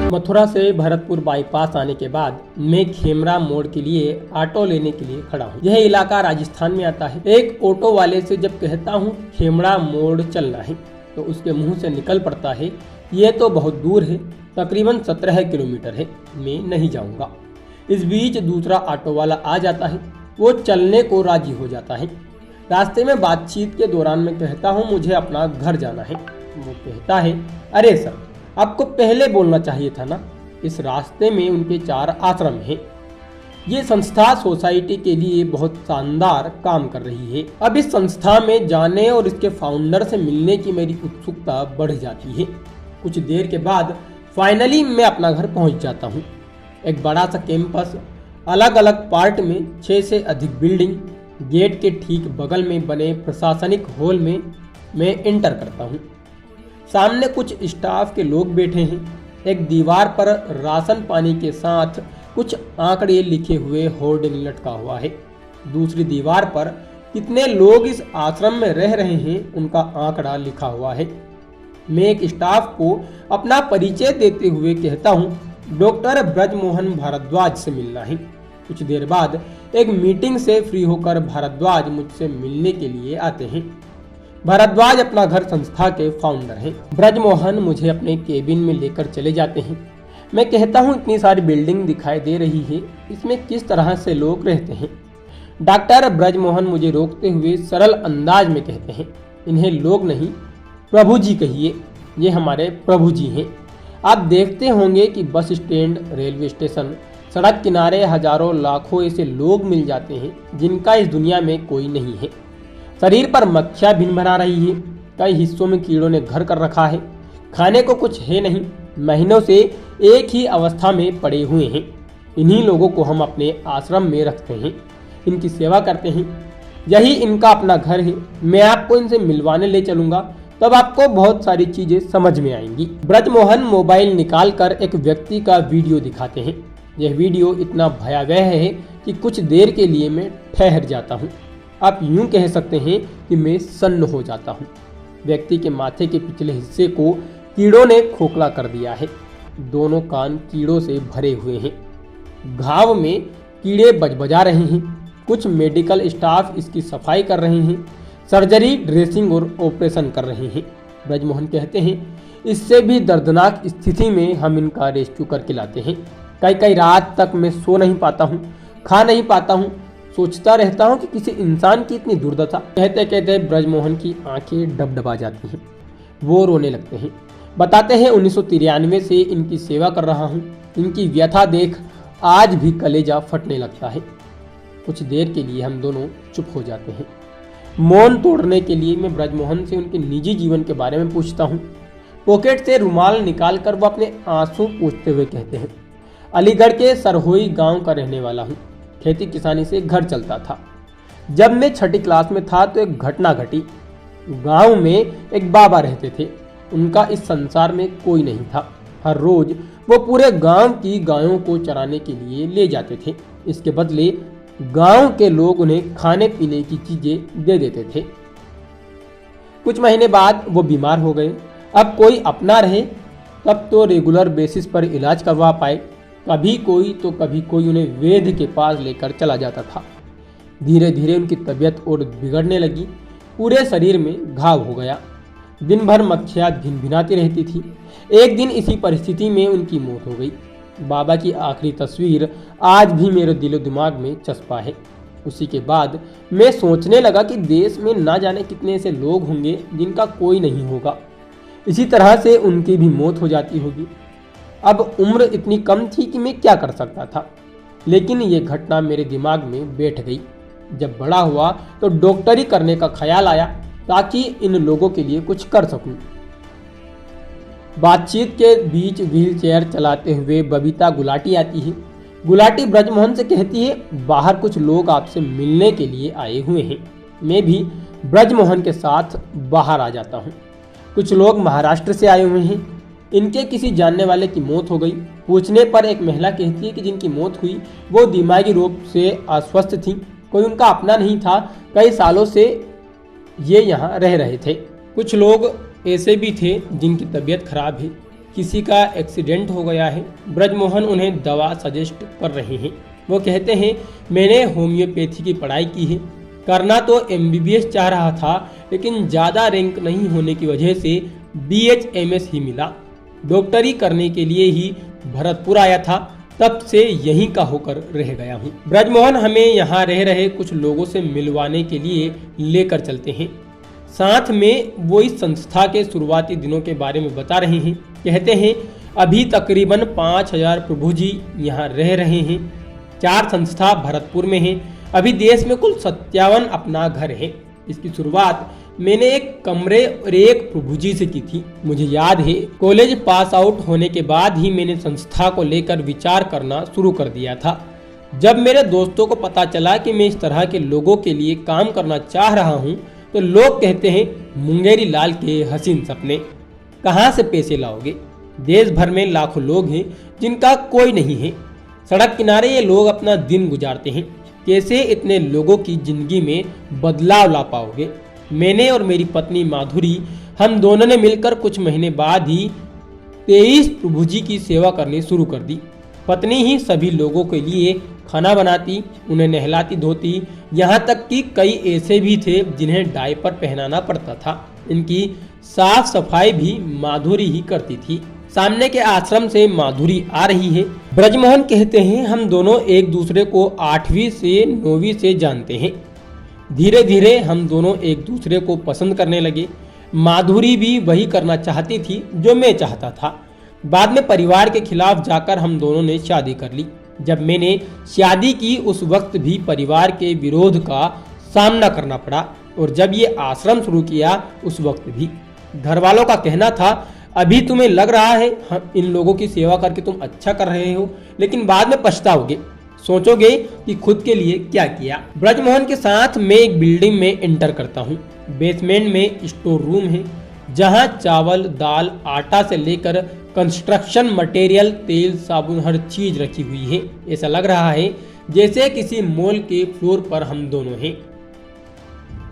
मथुरा से भरतपुर बाईपास आने के बाद मैं खेमरा मोड़ के लिए ऑटो लेने के लिए खड़ा हूँ। यह इलाका राजस्थान में आता है। एक ऑटो वाले से जब कहता हूँ खेमरा मोड़ चलना है तो उसके मुंह से निकल पड़ता है ये तो बहुत दूर है, तकरीबन 17 किलोमीटर है, मैं नहीं जाऊँगा। इस बीच दूसरा ऑटो वाला आ जाता है, वो चलने को राजी हो जाता है। रास्ते में बातचीत के दौरान मैं कहता हूँ मुझे अपना घर जाना है। वो कहता है अरे सर, आपको पहले बोलना चाहिए था ना। इस रास्ते में उनके 4 आश्रम हैं। ये संस्था सोसाइटी के लिए बहुत शानदार काम कर रही है। अब इस संस्था में जाने और इसके फाउंडर से मिलने की मेरी उत्सुकता बढ़ जाती है। कुछ देर के बाद फाइनली मैं अपना घर पहुंच जाता हूं। एक बड़ा सा कैंपस, अलग अलग पार्ट में 6 से अधिक बिल्डिंग, गेट के ठीक बगल में बने प्रशासनिक हॉल में मैं एंटर करता हूं। सामने कुछ स्टाफ के लोग बैठे हैं। एक दीवार पर राशन पानी के साथ कुछ आंकड़े लिखे हुए होर्डिंग लटका हुआ है। दूसरी दीवार पर कितने लोग इस आश्रम में रह रहे हैं उनका आंकड़ा लिखा हुआ है। मैं एक स्टाफ को अपना परिचय देते हुए कहता हूँ डॉक्टर ब्रजमोहन भारद्वाज से मिलना है। कुछ देर बाद एक मीटिंग से फ्री होकर भारद्वाज मुझसे मिलने के लिए आते हैं। भारद्वाज अपना घर संस्था के फाउंडर हैं। ब्रजमोहन मुझे अपने केबिन में लेकर चले जाते हैं। मैं कहता हूँ इतनी सारी बिल्डिंग दिखाई दे रही है, इसमें किस तरह से लोग रहते हैं। डॉक्टर ब्रजमोहन मुझे रोकते हुए सरल अंदाज में कहते हैं इन्हें लोग नहीं प्रभु जी कहिए, ये हमारे प्रभु जी हैं। आप देखते होंगे कि बस स्टैंड, रेलवे स्टेशन, सड़क किनारे हजारों लाखों ऐसे लोग मिल जाते हैं जिनका इस दुनिया में कोई नहीं है। शरीर पर मक्खियाँ भिन भरा रही है, कई हिस्सों में कीड़ों ने घर कर रखा है, खाने को कुछ है नहीं, महीनों से एक ही अवस्था में पड़े हुए हैं। इन्हीं लोगों को हम अपने आश्रम में रखते हैं, इनकी सेवा करते हैं। यही इनका अपना घर है। मैं आपको इनसे मिलवाने ले चलूँगा, तब आपको बहुत सारी चीज़ें समझ में आएंगी। ब्रजमोहन मोबाइल निकाल कर एक व्यक्ति का वीडियो दिखाते हैं। यह वीडियो इतना भयावह है कि कुछ देर के लिए मैं ठहर जाता हूँ। आप यूं कह सकते हैं कि मैं सन्न हो जाता हूँ। व्यक्ति के माथे के पिछले हिस्से को कीड़ों ने खोखला कर दिया है। दोनों कान कीड़ों से भरे हुए हैं। घाव में कीड़े बजबजा रहे हैं। कुछ मेडिकल स्टाफ इसकी सफाई कर रहे हैं, सर्जरी, ड्रेसिंग और ऑपरेशन कर रहे हैं। ब्रजमोहन कहते हैं इससे भी दर्दनाक स्थिति में हम इनका रेस्क्यू करके लाते हैं। कई रात तक मैं सो नहीं पाता हूँ, खा नहीं पाता हूँ, सोचता रहता हूँ कि किसी इंसान की इतनी दुर्दशा। कहते कहते ब्रजमोहन की आंखें डबडबा जाती हैं। वो रोने लगते हैं। बताते हैं 1993 से इनकी सेवा कर रहा हूँ। इनकी व्यथा देख आज भी कलेजा फटने लगता है। कुछ देर के लिए हम दोनों चुप हो जाते हैं। मौन तोड़ने के लिए मैं ब्रजमोहन से उनके निजी जीवन के बारे में पूछता हूँ। पॉकेट से रुमाल निकाल कर वो अपने आंसू पोंछते हुए कहते हैं अलीगढ़ के सरहोई गांव का रहने वाला हूँ। खेती किसानी से घर चलता था। जब मैं 6ठी क्लास में था तो एक घटना घटी। गांव में एक बाबा रहते थे। उनका इस संसार में कोई नहीं था। हर रोज वो पूरे गांव की गायों को चराने के लिए ले जाते थे। इसके बदले गांव के लोग उन्हें खाने पीने की चीजें दे देते थे। कुछ महीने बाद वो बीमार हो गए। अब कोई अपना रहे तब तो रेगुलर बेसिस पर इलाज करवा पाए। कभी कोई तो कभी कोई उन्हें वैद्य के पास लेकर चला जाता था। धीरे धीरे उनकी तबीयत और बिगड़ने लगी। पूरे शरीर में घाव हो गया। दिन भर मक्खियाँ भिनभिनाती रहती थी। एक दिन इसी परिस्थिति में उनकी मौत हो गई। बाबा की आखिरी तस्वीर आज भी मेरे दिलो दिमाग में चस्पा है। उसी के बाद मैं सोचने लगा कि देश में ना जाने कितने ऐसे लोग होंगे जिनका कोई नहीं होगा। इसी तरह से उनकी भी मौत हो जाती होगी। अब उम्र इतनी कम थी कि मैं क्या कर सकता था, लेकिन ये घटना मेरे दिमाग में बैठ गई। जब बड़ा हुआ तो डॉक्टरी करने का ख्याल आया ताकि इन लोगों के लिए कुछ कर सकूं। बातचीत के बीच व्हील चेयर चलाते हुए बबीता गुलाटी आती है। गुलाटी ब्रजमोहन से कहती है बाहर कुछ लोग आपसे मिलने के लिए आए हुए हैं। मैं भी ब्रजमोहन के साथ बाहर आ जाता हूँ। कुछ लोग महाराष्ट्र से आए हुए हैं। इनके किसी जानने वाले की मौत हो गई। पूछने पर एक महिला कहती है कि जिनकी मौत हुई वो दिमागी रूप से अस्वस्थ थी, कोई उनका अपना नहीं था। कई सालों से ये यहाँ रह रहे थे। कुछ लोग ऐसे भी थे जिनकी तबीयत खराब है, किसी का एक्सीडेंट हो गया है। ब्रजमोहन उन्हें दवा सजेस्ट कर रहे हैं। वो कहते हैं मैंने होम्योपैथी की पढ़ाई की है, करना तो MBBS चाह रहा था, लेकिन ज़्यादा रैंक नहीं होने की वजह से BHMS ही मिला। डॉक्टरी करने के लिए ही भरतपुर आया था, तब से यहीं का होकर रह गया हूँ। ब्रजमोहन हमें यहाँ रह रहे कुछ लोगों से मिलवाने के लिए लेकर चलते हैं। साथ में वो इस संस्था के शुरुआती दिनों के बारे में बता रहे हैं। कहते हैं अभी तकरीबन 5000 प्रभु जी यहाँ रह रहे हैं। 4 संस्था भरतपुर में हैं। अभी देश में कुल 57 अपना घर है। इसकी शुरुआत मैंने एक कमरे और एक प्रभु जी से की थी। मुझे याद है कॉलेज पास आउट होने के बाद ही मैंने संस्था को लेकर विचार करना शुरू कर दिया था। जब मेरे दोस्तों को पता चला कि मैं इस तरह के लोगों के लिए काम करना चाह रहा हूँ, तो लोग कहते हैं मुंगेरी लाल के हसीन सपने, कहाँ से पैसे लाओगे? देश भर में लाखों लोग हैं जिनका कोई नहीं है। सड़क किनारे ये लोग अपना दिन गुजारते हैं। कैसे इतने लोगों की जिंदगी में बदलाव ला पाओगे? मैंने और मेरी पत्नी माधुरी, हम दोनों ने मिलकर कुछ महीने बाद ही 23 प्रभु जी की सेवा करनी शुरू कर दी। पत्नी ही सभी लोगों के लिए खाना बनाती, उन्हें नहलाती धोती, यहाँ तक कि कई ऐसे भी थे जिन्हें डायपर पहनाना पड़ता था। इनकी साफ सफाई भी माधुरी ही करती थी। सामने के आश्रम से माधुरी आ रही है। ब्रजमोहन कहते हैं हम दोनों एक दूसरे को 8वीं से 9वीं से जानते हैं। धीरे धीरे हम दोनों एक दूसरे को पसंद करने लगे। माधुरी भी वही करना चाहती थी जो मैं चाहता था। बाद में परिवार के खिलाफ जाकर हम दोनों ने शादी कर ली। जब मैंने शादी की उस वक्त भी परिवार के विरोध का सामना करना पड़ा, और जब ये आश्रम शुरू किया उस वक्त भी घर वालों का कहना था अभी तुम्हें लग रहा है हम इन लोगों की सेवा करके तुम अच्छा कर रहे हो, लेकिन बाद में पछताओगे, सोचोगे कि खुद के लिए क्या किया। ब्रजमोहन के साथ मैं एक बिल्डिंग में एंटर करता हूँ। बेसमेंट में स्टोर रूम है जहाँ चावल, दाल, आटा से लेकर कंस्ट्रक्शन मटेरियल, तेल, साबुन, हर चीज रखी हुई है। ऐसा लग रहा है जैसे किसी मॉल के फ्लोर पर हम दोनों हैं।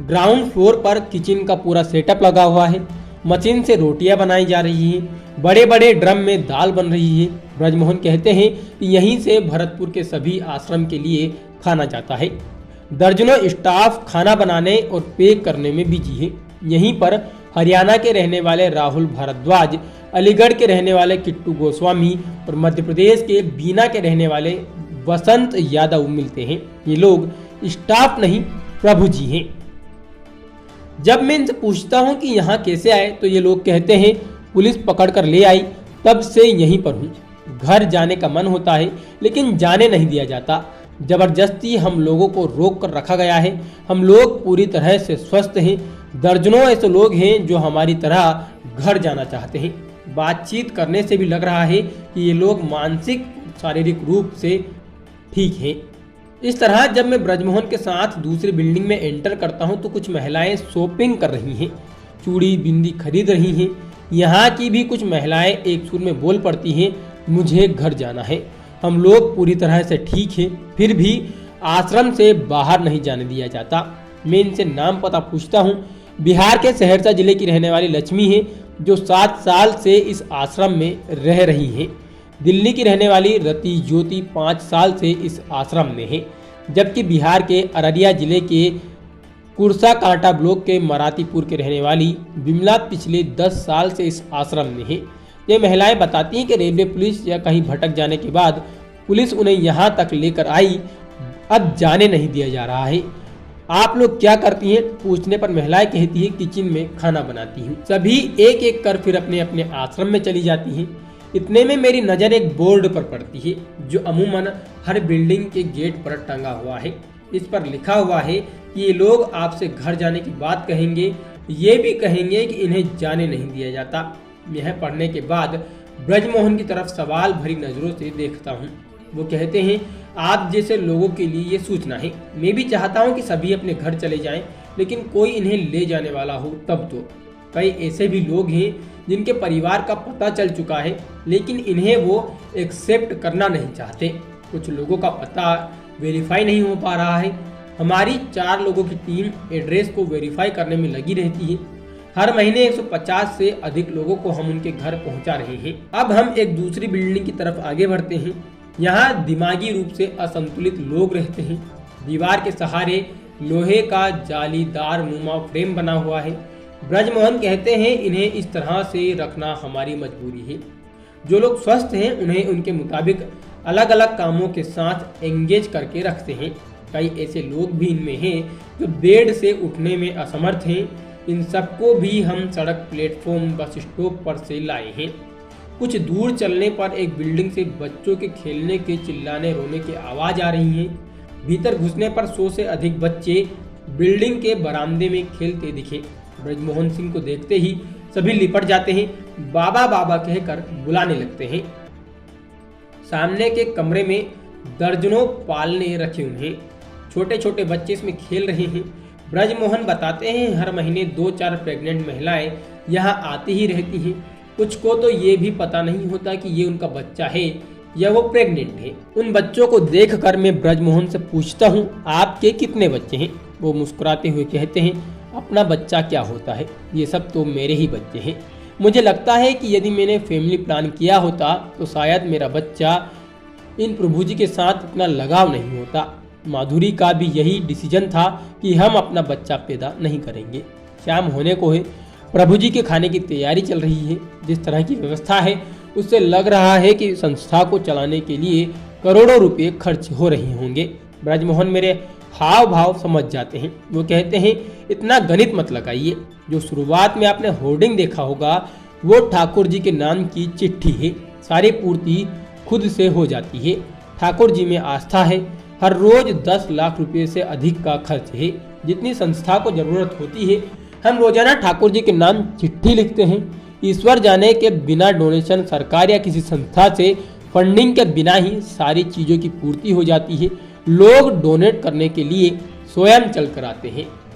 ग्राउंड फ्लोर पर किचन का पूरा सेटअप लगा हुआ है। मशीन से रोटियां बनाई जा रही हैं। बड़े बड़े ड्रम में दाल बन रही है। ब्रजमोहन कहते हैं कि यहीं से भरतपुर के सभी आश्रम के लिए खाना जाता है। दर्जनों स्टाफ खाना बनाने और पैक करने में बिजी है। यहीं पर हरियाणा के रहने वाले राहुल भारद्वाज, अलीगढ़ के रहने वाले किट्टू गोस्वामी और मध्य प्रदेश के बीना के रहने वाले वसंत यादव मिलते हैं। ये लोग स्टाफ नहीं, प्रभु जी हैं। जब मैं इनसे पूछता हूं कि यहाँ कैसे आए, तो ये लोग कहते हैं पुलिस पकड़ कर ले आई, तब से यहीं पर हूँ। घर जाने का मन होता है लेकिन जाने नहीं दिया जाता। जबरदस्ती हम लोगों को रोक कर रखा गया है। हम लोग पूरी तरह से स्वस्थ हैं। दर्जनों ऐसे लोग हैं जो हमारी तरह घर जाना चाहते हैं। बातचीत करने से भी लग रहा है कि ये लोग मानसिक शारीरिक रूप से ठीक हैं। इस तरह जब मैं ब्रजमोहन के साथ दूसरी बिल्डिंग में एंटर करता हूं तो कुछ महिलाएं शॉपिंग कर रही हैं, चूड़ी बिंदी खरीद रही हैं। यहाँ की भी कुछ महिलाएं एक सुर में बोल पड़ती हैं, मुझे घर जाना है। हम लोग पूरी तरह से ठीक हैं, फिर भी आश्रम से बाहर नहीं जाने दिया जाता। मैं इनसे नाम पता पूछता हूँ। बिहार के सहरसा जिले की रहने वाली लक्ष्मी है जो 7 साल से इस आश्रम में रह रही हैं। दिल्ली की रहने वाली रति ज्योति 5 साल से इस आश्रम में है, जबकि बिहार के अररिया जिले के कुरसा कांटा ब्लॉक के मरातीपुर के रहने वाली विमला पिछले 10 साल से इस आश्रम में है। ये महिलाएं बताती हैं कि रेलवे पुलिस या कहीं भटक जाने के बाद पुलिस उन्हें यहाँ तक लेकर आई, अब जाने नहीं दिया जा रहा है। आप लोग क्या करती हैं पूछने पर महिलाएं कहती है किचन में खाना बनाती हूँ। सभी एक एक कर फिर अपने अपने आश्रम में चली जाती हैं। इतने में मेरी नज़र एक बोर्ड पर पड़ती है जो अमूमन हर बिल्डिंग के गेट पर टंगा हुआ है। इस पर लिखा हुआ है कि ये लोग आपसे घर जाने की बात कहेंगे, ये भी कहेंगे कि इन्हें जाने नहीं दिया जाता। यह पढ़ने के बाद ब्रजमोहन की तरफ सवाल भरी नज़रों से देखता हूँ। वो कहते हैं आप जैसे लोगों के लिए ये सूचना है। मैं भी चाहता हूँ कि सभी अपने घर चले जाएं, लेकिन कोई इन्हें ले जाने वाला हो तब तो। कई ऐसे भी लोग हैं जिनके परिवार का पता चल चुका है, लेकिन इन्हें वो एक्सेप्ट करना नहीं चाहते। कुछ लोगों का पता वेरीफाई नहीं हो पा रहा है। हमारी 4 लोगों की टीम एड्रेस को वेरीफाई करने में लगी रहती है। हर महीने 150 से अधिक लोगों को हम उनके घर पहुंचा रहे हैं। अब हम एक दूसरी बिल्डिंग की तरफ आगे बढ़ते हैं। यहाँ दिमागी रूप से असंतुलित लोग रहते हैं। दीवार के सहारे लोहे का जालीदार नुमा फ्रेम बना हुआ है। ब्रजमोहन कहते हैं, इन्हें इस तरह से रखना हमारी मजबूरी है। जो लोग स्वस्थ हैं उन्हें उनके मुताबिक अलग अलग कामों के साथ एंगेज करके रखते हैं। कई ऐसे लोग भी इनमें हैं जो बेड से उठने में असमर्थ हैं। इन सबको भी हम सड़क, प्लेटफॉर्म, बस स्टॉप पर से लाए हैं। कुछ दूर चलने पर एक बिल्डिंग से बच्चों के खेलने के चिल्लाने रोने की आवाज़ आ रही है। भीतर घुसने पर 100 से अधिक बच्चे बिल्डिंग के बरामदे में खेलते दिखे। ब्रजमोहन सिंह को देखते ही सभी लिपट जाते हैं, बाबा बाबा कहकर बुलाने लगते हैं। सामने के कमरे में दर्जनों पालने रखे उन्हें, छोटे छोटे बच्चे इसमें खेल रहे हैं। ब्रजमोहन बताते हैं, हर महीने 2-4 प्रेग्नेंट महिलाएं यहाँ आती ही रहती हैं। कुछ को तो ये भी पता नहीं होता कि ये उनका बच्चा है या वो प्रेग्नेंट है। उन बच्चों को देखकर मैं ब्रजमोहन से पूछता हूँ, आपके कितने बच्चे हैं? वो मुस्कुराते हुए कहते हैं, अपना बच्चा क्या होता है, ये सब तो मेरे ही बच्चे हैं। मुझे लगता है कि यदि मैंने फैमिली प्लान किया होता तो शायद मेरा बच्चा इन प्रभु जी के साथ इतना लगाव नहीं होता। माधुरी का भी यही डिसीजन था कि हम अपना बच्चा पैदा नहीं करेंगे। शाम होने को है, प्रभु जी के खाने की तैयारी चल रही है। जिस तरह की व्यवस्था है उससे लग रहा है कि संस्था को चलाने के लिए करोड़ों रुपए खर्च हो रहे होंगे। ब्रजमोहन मेरे हाव भाव समझ जाते हैं। वो कहते हैं, इतना गणित मत लगाइए। जो शुरुआत में आपने होर्डिंग देखा होगा वो ठाकुर जी के नाम की चिट्ठी है। सारी पूर्ति खुद से हो जाती है। ठाकुर जी में आस्था है। हर रोज 10 लाख रुपए से अधिक का खर्च है। जितनी संस्था को जरूरत होती है हम रोजाना ठाकुर जी के नाम चिट्ठी लिखते हैं। ईश्वर जाने के बिना डोनेशन, सरकार या किसी संस्था से फंडिंग के बिना ही सारी चीज़ों की पूर्ति हो जाती है। लोग डोनेट करने के लिए स्वयं चल कर आते हैं।